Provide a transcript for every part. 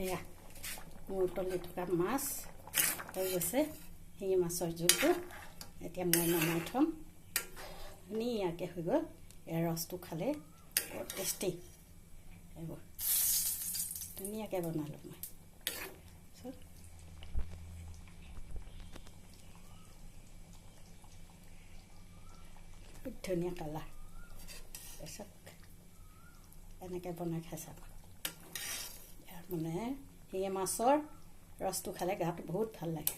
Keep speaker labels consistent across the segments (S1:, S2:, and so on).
S1: এয়া মোৰ তলি থকা মাছ হৈ গৈছে। শিঙি মাছৰ জোলটো এতিয়া মই নমাই থ'ম। ধুনীয়াকৈ হৈ গ'ল। ইয়াৰ ৰসটো খালে বৰ টেষ্টি। এইবোৰ ধুনীয়াকৈ বনালোঁ মই। খুব ধুনীয়া কালাৰ। তাৰপিছত এনেকৈ বনাই খাই চাব। ইয়াৰ মানে শিঙি মাছৰ ৰসটো খালে গাটো বহুত ভাল লাগে।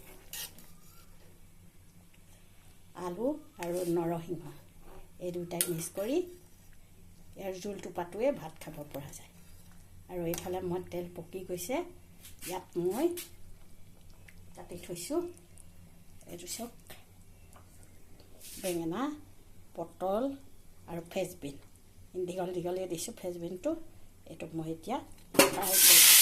S1: আলু আৰু নৰসিংহ এই দুটাই মিক্স কৰি ইয়াৰ জোলটো পাতোৱে ভাত খাব পৰা যায়। আৰু এইফালে মই তেল পকি গৈছে। ইয়াত মই কাটি থৈছোঁ এইটো চব বেঙেনা, পটল আৰু ফ্ৰেঞ্চবিন। দীঘল দীঘলেই দিছোঁ ফ্ৰেঞ্চবিনটো। এইটো মই এতিয়া ফ্ৰাই কৰিছোঁ।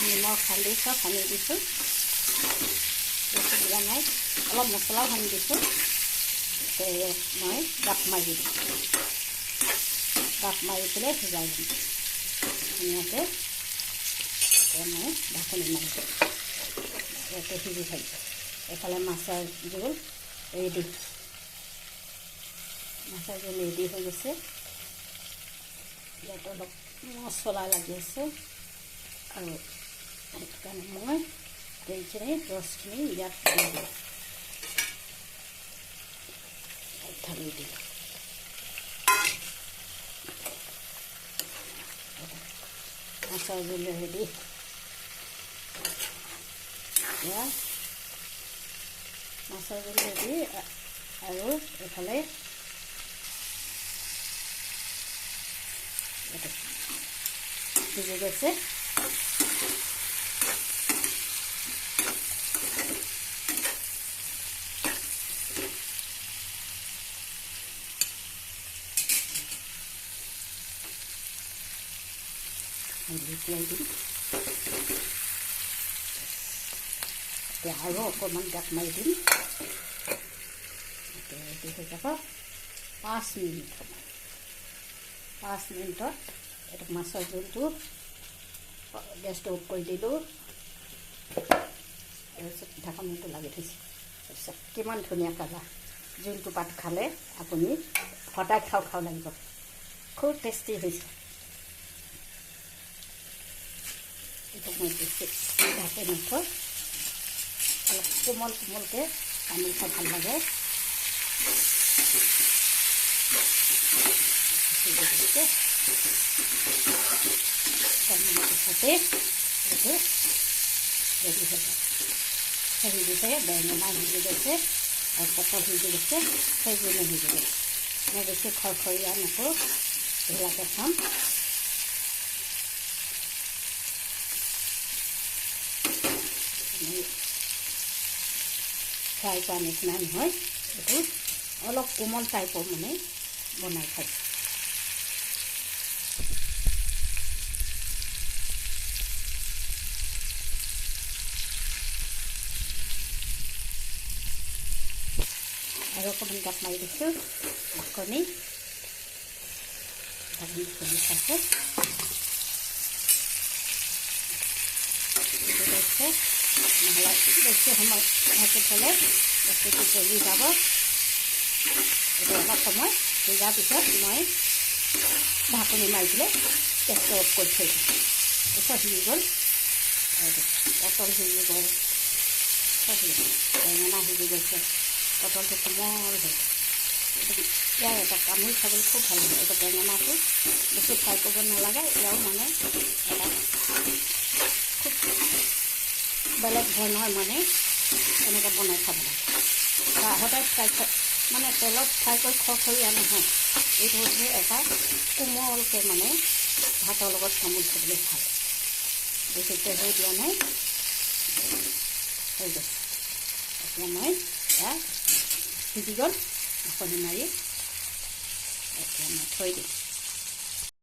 S1: নিমখ হালধি চব সানি দিছোঁ। বেছি দিয়া নাই, অলপ মছলাও সানি দিছোঁ। মই জাপ মাৰি দিম। জাপ মাৰি পেলাই সিজাই দিম ধুনীয়াকৈ। এতিয়া মই ঢাকনি মাৰি দিম। ইয়াতে সিজি থাকিব। এইফালে মাছৰ জোল ৰেডি। মাছৰ জোল ৰেডি হৈ গৈছে। ইয়াত অলপ মছলা লাগি আছে আৰু সেইটো কাৰণে মই এইখিনি ৰসখিনি ইয়াত দি দিওঁ। ঢালি দিওঁ। মাছৰ জোল ৰেডি। এতিয়া মাছৰ জোল ৰেডি। আৰু এইফালে সিজি গৈছে। দিম এতিয়া আৰু অকণমান গাপ মাৰি দিম। ৰেডি হৈ যাব। 5 মিনিট সময়। 5 মিনিটত এইটো মাছৰ জোলটো গেছটো অফ কৰি দিলোঁ। তাৰপিছত ঢাকনিটো লাগি থৈছোঁ। তাৰপিছত কিমান ধুনীয়া কালাৰ। জোলটো পাত খালে আপুনি সদায় খাওঁ খাওঁ লাগিব। খুব টেষ্টি হৈছে। এইটো মই বেছি ঢাকনি থৈ অলপ কোমল কোমলকৈ পানী খাই ভাল লাগে। পিছতে এইটো ৰেডি হৈ যায়। সিজি গৈছে, বেঙেনা সিজি গৈছে আৰু পটল সিজি গৈছে, ফ্ৰেঞ্চবিনো সিজি গৈছে। মই বেছি খৰখৰীয়া নকৰোঁ, ধুনীয়াকৈ খাম। ফ্ৰাই কৰা নিচিনা নহয়, এইটো অলপ কোমল টাইপৰ মানে বনাই খাইছোঁ। আৰু অকণমান গাপ মাৰি দিছোঁ। ঢাকনি খুলি খাইছে। নহ'লে বেছি সময় ঢাকি থ'লে বস্তুটো জ্বলি যাব। এইটো অলপ সময় সিজাৰ পিছত মই ঢাকনি মাৰি পেলাই গেছটো অফ কৰি থৈ দিম। পিছত সিজি গ'ল। পটল সিজি গ'ল, বেঙেনা সিজি গৈছে। পটলটো কোমল হৈ গ'ল। ইয়াৰ এটা কামুৰি খাবলৈ খুব ভাল লাগে। এইটো বেঙেনাটো বেছি ফ্ৰাই কৰিব নালাগে। ইয়াও মানে এটা খুব বেলেগ ধৰণৰ মানে এনেকৈ বনাই খাব লাগে। সদায় ফ্ৰাই মানে তেলত ফ্ৰাই কৰি খৰখৰীয়া নহয়, এইটো হৈছে এটা কোমলকৈ মানে ভাতৰ লগত কামুৰি খাবলৈ ভাল। বেছিকৈ হৈ দিয়া নাই, হৈ গৈছে। এতিয়া মই সিজি গ'ল, ঢাকনি মাৰি এতিয়া মই থৈ দিম।